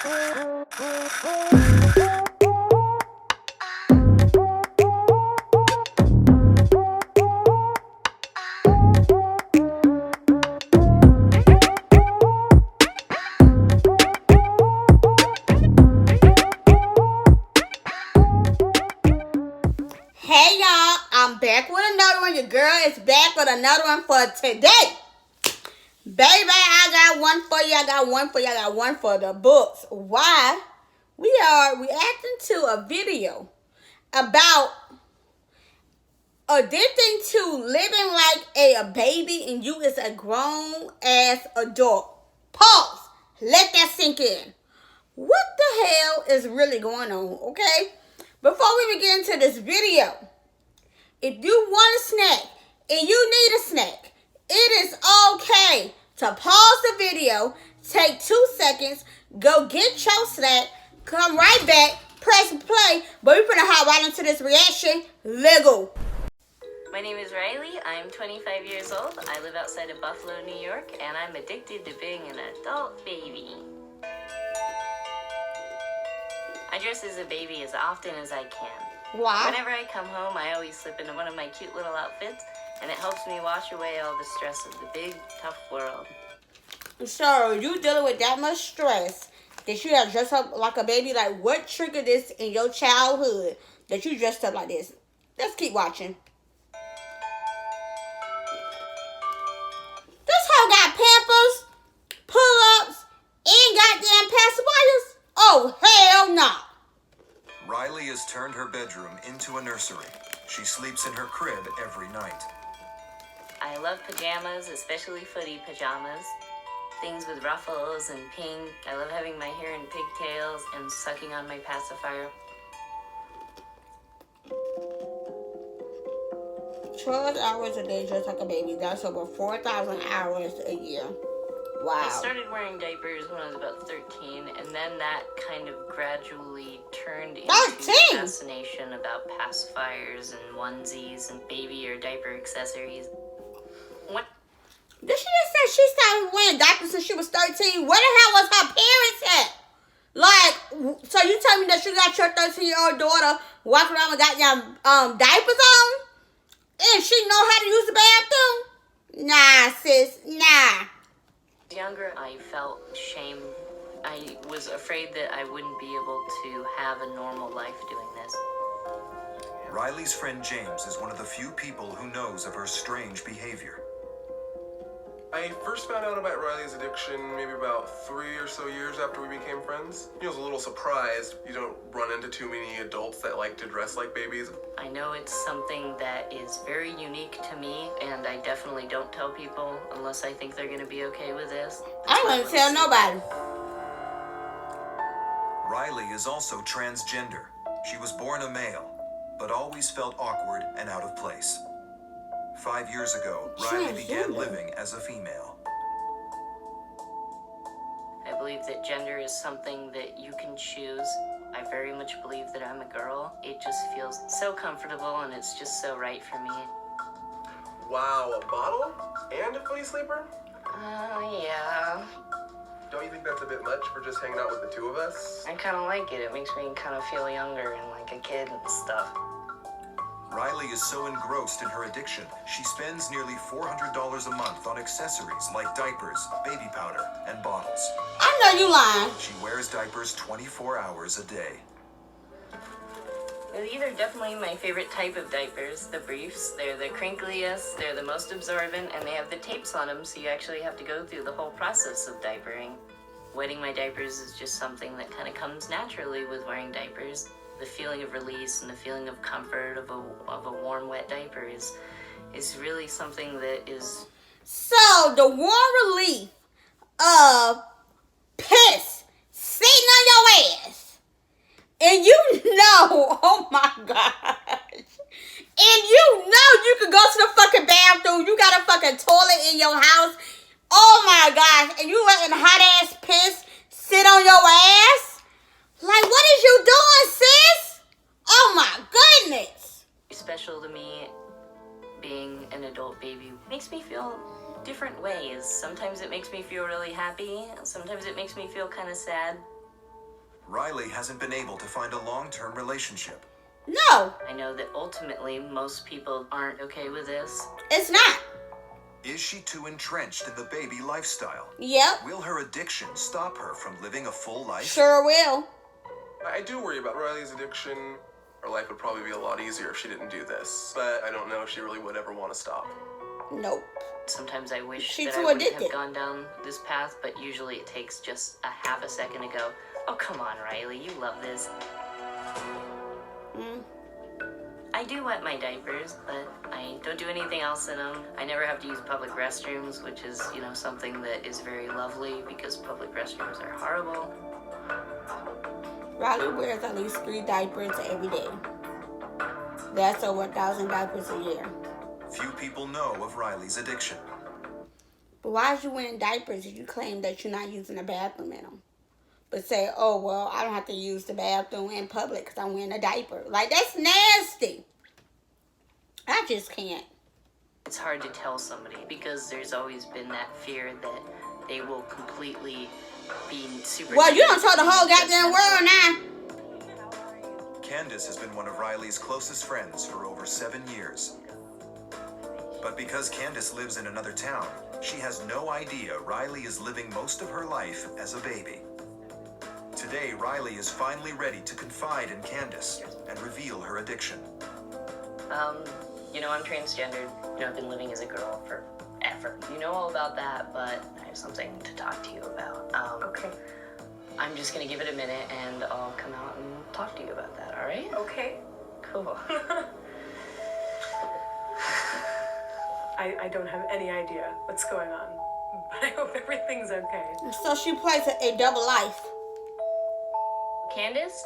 Hey y'all, I'm back with another one. Your girl is back with another one for today. Baby, I got one for you. I got one for the books. Why? We are reacting to a video about addicting to living like a baby and you is a grown ass adult. Pause. Let that sink in. What the hell is really going on, okay? Before we begin into this video, if you want a snack and you need a snack, it is okay to pause the video, take 2 seconds, go get your snack, come right back, press play, but we're gonna hop right into this reaction. Lego. My name is Riley. I'm 25 years old. I live outside of Buffalo, New York, and I'm addicted to being an adult baby. I dress as a baby as often as I can. Why? Whenever I come home, I always slip into one of my cute little outfits, and it helps me wash away all the stress of the big, tough world. So, you dealing with that much stress that you have dressed up like a baby? Like, what triggered this in your childhood that you dressed up like this? Let's keep watching. This hoe got pampers, pull-ups, and goddamn pacifiers? Oh, hell no. Riley has turned her bedroom into a nursery. She sleeps in her crib every night. I love pajamas, especially footy pajamas. Things with ruffles and pink. I love having my hair in pigtails and sucking on my pacifier. 12 hours a day just like a baby. That's over 4,000 hours a year. Wow. I started wearing diapers when I was about 13, and then that kind of gradually turned into a fascination about pacifiers and onesies and baby or diaper accessories. What? Did she just say she started wearing diapers since she was 13? Where the hell was her parents at? Like, so you tell me that you got your 13-year-old daughter walking around with goddamn diapers on? And she know how to use the bathroom? Nah, sis, nah. Younger, I felt shame. I was afraid that I wouldn't be able to have a normal life doing this. Riley's friend James is one of the few people who knows of her strange behavior. I first found out about Riley's addiction maybe about 3 or so years after we became friends. I was a little surprised. You don't run into too many adults that like to dress like babies. I know it's something that is very unique to me, and I definitely don't tell people unless I think they're going to be okay with this. I wouldn't tell nobody. Riley is also transgender. She was born a male, but always felt awkward and out of place. 5 years ago, Riley began living as a female. I believe that gender is something that you can choose. I very much believe that I'm a girl. It just feels so comfortable and it's just so right for me. Wow, a bottle? And a footy sleeper? Yeah. Don't you think that's a bit much for just hanging out with the two of us? I kind of like it. It makes me kind of feel younger and like a kid and stuff. Riley is so engrossed in her addiction, she spends nearly $400 a month on accessories like diapers, baby powder, and bottles. I know you lying. She wears diapers 24 hours a day. These are definitely my favorite type of diapers, the briefs. They're the crinkliest, they're the most absorbent, and they have the tapes on them, so you actually have to go through the whole process of diapering. Wetting my diapers is just something that kind of comes naturally with wearing diapers. The feeling of release and the feeling of comfort of a warm, wet diaper is really something that is... So, the warm relief of piss sitting on your ass. And you know, oh my gosh. And you know you can go to the fucking bathroom. You got a fucking toilet in your house. Oh my gosh. And you letting hot ass piss sit on your ass? Like, what is you doing, sis? Oh my goodness. Special to me, being an adult baby makes me feel different ways. Sometimes it makes me feel really happy. Sometimes it makes me feel kind of sad. Riley hasn't been able to find a long-term relationship. No, I know that ultimately most people aren't okay with this. it's not. Is she too entrenched in the baby lifestyle? Yep, Will her addiction stop her from living a full life? sure will. I do worry about Riley's addiction. Her life would probably be a lot easier if she didn't do this, but I don't know if she really would ever want to stop. Nope. Sometimes I wish She's that too I wouldn't addicted. have gone down this path, but usually it takes just a half a second to go, oh, come on, Riley, you love this. I do wet my diapers, but I don't do anything else in them. I never have to use public restrooms, which is, something that is very lovely because public restrooms are horrible. Riley wears at least 3 diapers every day. That's over 1,000 diapers a year. Few people know of Riley's addiction. But why is you wearing diapers if you claim that you're not using the bathroom in them? But say, oh, well, I don't have to use the bathroom in public because I'm wearing a diaper. Like, that's nasty. I just can't. It's hard to tell somebody because there's always been that fear that they will completely be super... Well, you don't tell the whole goddamn world now. Candace has been one of Riley's closest friends for over 7 years. But because Candace lives in another town, she has no idea Riley is living most of her life as a baby. Today, Riley is finally ready to confide in Candace and reveal her addiction. I'm transgendered. I've been living as a girl forever. You know all about that, but I have something to talk to you about. Okay. I'm just gonna give it a minute and I'll come out and talk to you about that, all right? Okay. Cool. I don't have any idea what's going on, but I hope everything's okay. So she plays a double life. Candace?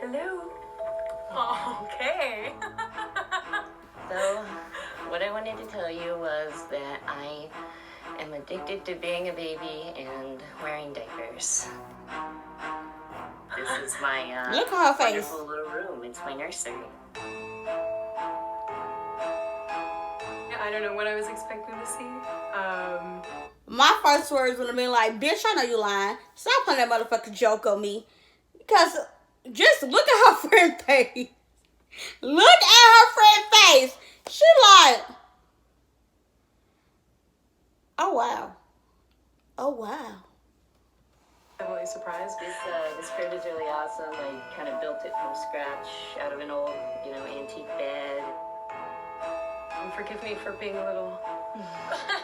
Hello? Oh, okay. So, what I wanted to tell you was that I am addicted to being a baby and wearing diapers. This is my Look at her face. wonderful little room. It's my nursery. I don't know what I was expecting to see. My first words would have been like, bitch, I know you lying. Stop playing that motherfucking joke on me. Because just look at her friend face. Look at her friend face. She like, oh, wow. Oh, wow. I'm really surprised. This crib is really awesome. I kind of built it from scratch out of an old, antique bed. Forgive me for being a little...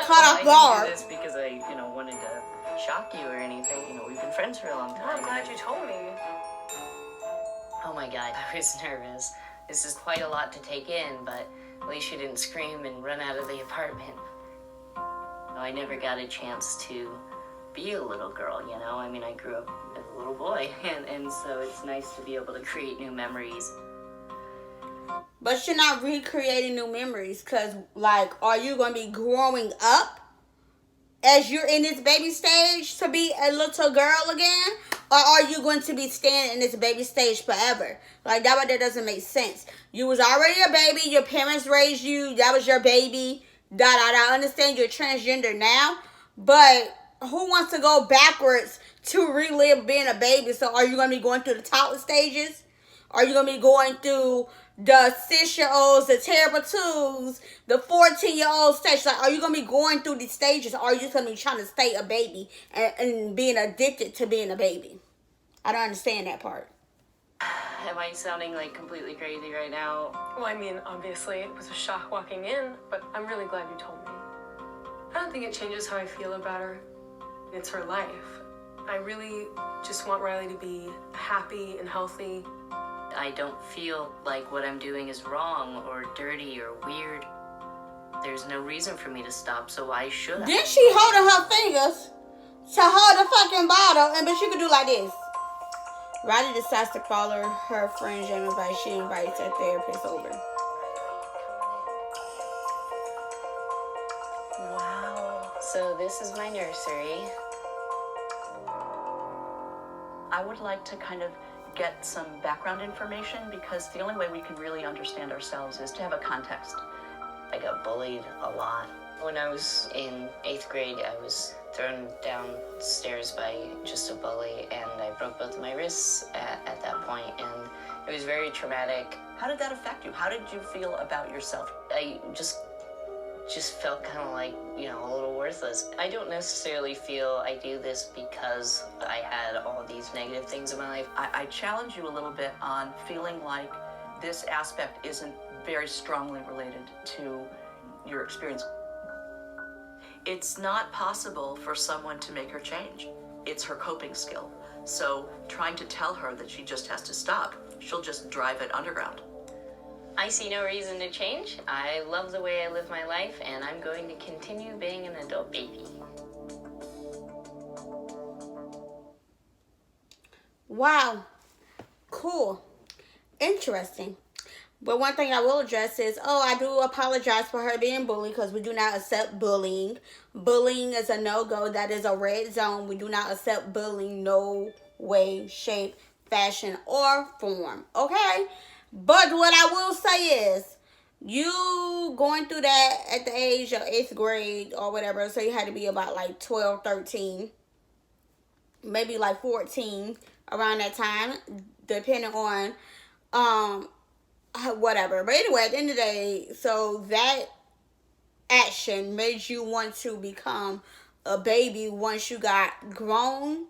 Caught off I guard. didn't do this because I, wanted to shock you or anything. We've been friends for a long time. I'm glad you told me. Oh my God, I was nervous. This is quite a lot to take in, but at least you didn't scream and run out of the apartment. I never got a chance to be a little girl, I grew up as a little boy, and so it's nice to be able to create new memories. But you're not recreating new memories because, like, are you going to be growing up as you're in this baby stage to be a little girl again? Or are you going to be staying in this baby stage forever? Like, that doesn't make sense. You was already a baby. Your parents raised you. That was your baby. I understand you're transgender now. But who wants to go backwards to relive being a baby? So are you going to be going through the toddler stages? Are you going to be going through the 6-year-olds, the terrible twos, the 14-year-old stage? Like, are you going to be going through these stages? Or are you just going to be trying to stay a baby and being addicted to being a baby? I don't understand that part. Am I sounding like completely crazy right now? Well, obviously it was a shock walking in, but I'm really glad you told me. I don't think it changes how I feel about her. It's her life. I really just want Riley to be happy and healthy. I don't feel like what I'm doing is wrong or dirty or weird. There's no reason for me to stop, so why should I? Then she holding her fingers to hold the fucking bottle, but she could do like this. Riley decides to call her friend Jamie Vice. She invites her therapist over. Wow. So this is my nursery. I would like to kind of get some background information because the only way we can really understand ourselves is to have a context. I got bullied a lot. When I was in 8th grade, I was thrown downstairs by just a bully, and I broke both of my wrists at that point, and it was very traumatic. How did that affect you? How did you feel about yourself? I just felt kind of like, a little worthless. I don't necessarily feel I do this because I had all these negative things in my life. I challenge you a little bit on feeling like this aspect isn't very strongly related to your experience. It's not possible for someone to make her change. It's her coping skill. So trying to tell her that she just has to stop, she'll just drive it underground. I see no reason to change. I love the way I live my life, and I'm going to continue being an adult baby. Wow. Cool. Interesting. But one thing I will address is, I do apologize for her being bullied, because we do not accept bullying. Bullying is a no-go. That is a red zone. We do not accept bullying, no way, shape, fashion, or form. Okay? But what I will say is, you going through that at the age of 8th grade or whatever, so you had to be about like 12, 13, maybe like 14 around that time, depending on whatever. But anyway, at the end of the day, so that action made you want to become a baby once you got grown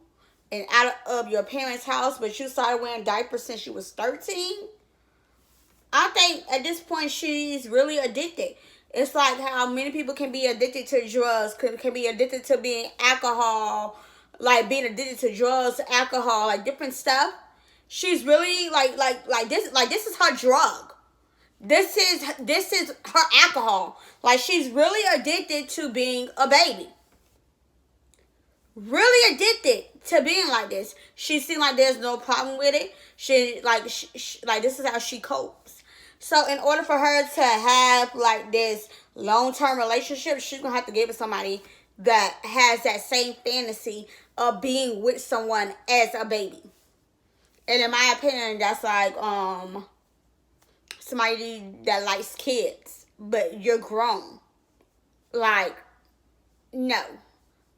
and out of your parents' house, but you started wearing diapers since you was 13. I think at this point she's really addicted. It's like how many people can be addicted to drugs, can be addicted to being alcohol, like being addicted to drugs, alcohol, like different stuff. She's really like this is her drug. This is her alcohol. Like, she's really addicted to being a baby. Really addicted to being like this. She seems like there's no problem with it. She this is how she copes. So in order for her to have like this long-term relationship, she's gonna have to give it somebody that has that same fantasy of being with someone as a baby. And in my opinion, that's like somebody that likes kids, but you're grown. Like, no,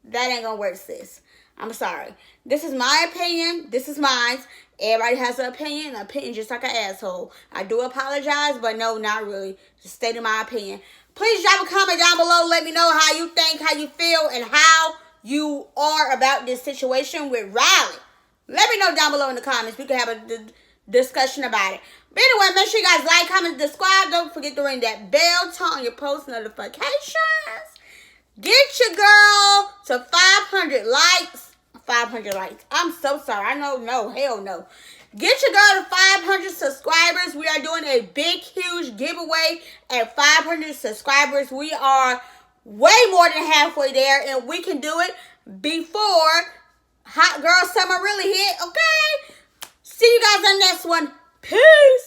that ain't gonna work, sis. I'm sorry. This is my opinion. This is mine. Everybody has an opinion. An opinion just like an asshole. I do apologize, but no, not really. Just stating my opinion. Please drop a comment down below. Let me know how you think, how you feel, and how you are about this situation with Riley. Let me know down below in the comments. We can have a discussion about it. But anyway, make sure you guys like, comment, subscribe. Don't forget to ring that bell, turn on your post notifications. Get your girl to 500 likes. 500 likes. I'm so sorry. I know, no, hell no. Get your girl to 500 subscribers. We are doing a big, huge giveaway at 500 subscribers. We are way more than halfway there, and we can do it before Hot Girl Summer really hit, okay? See you guys on the next one. Peace.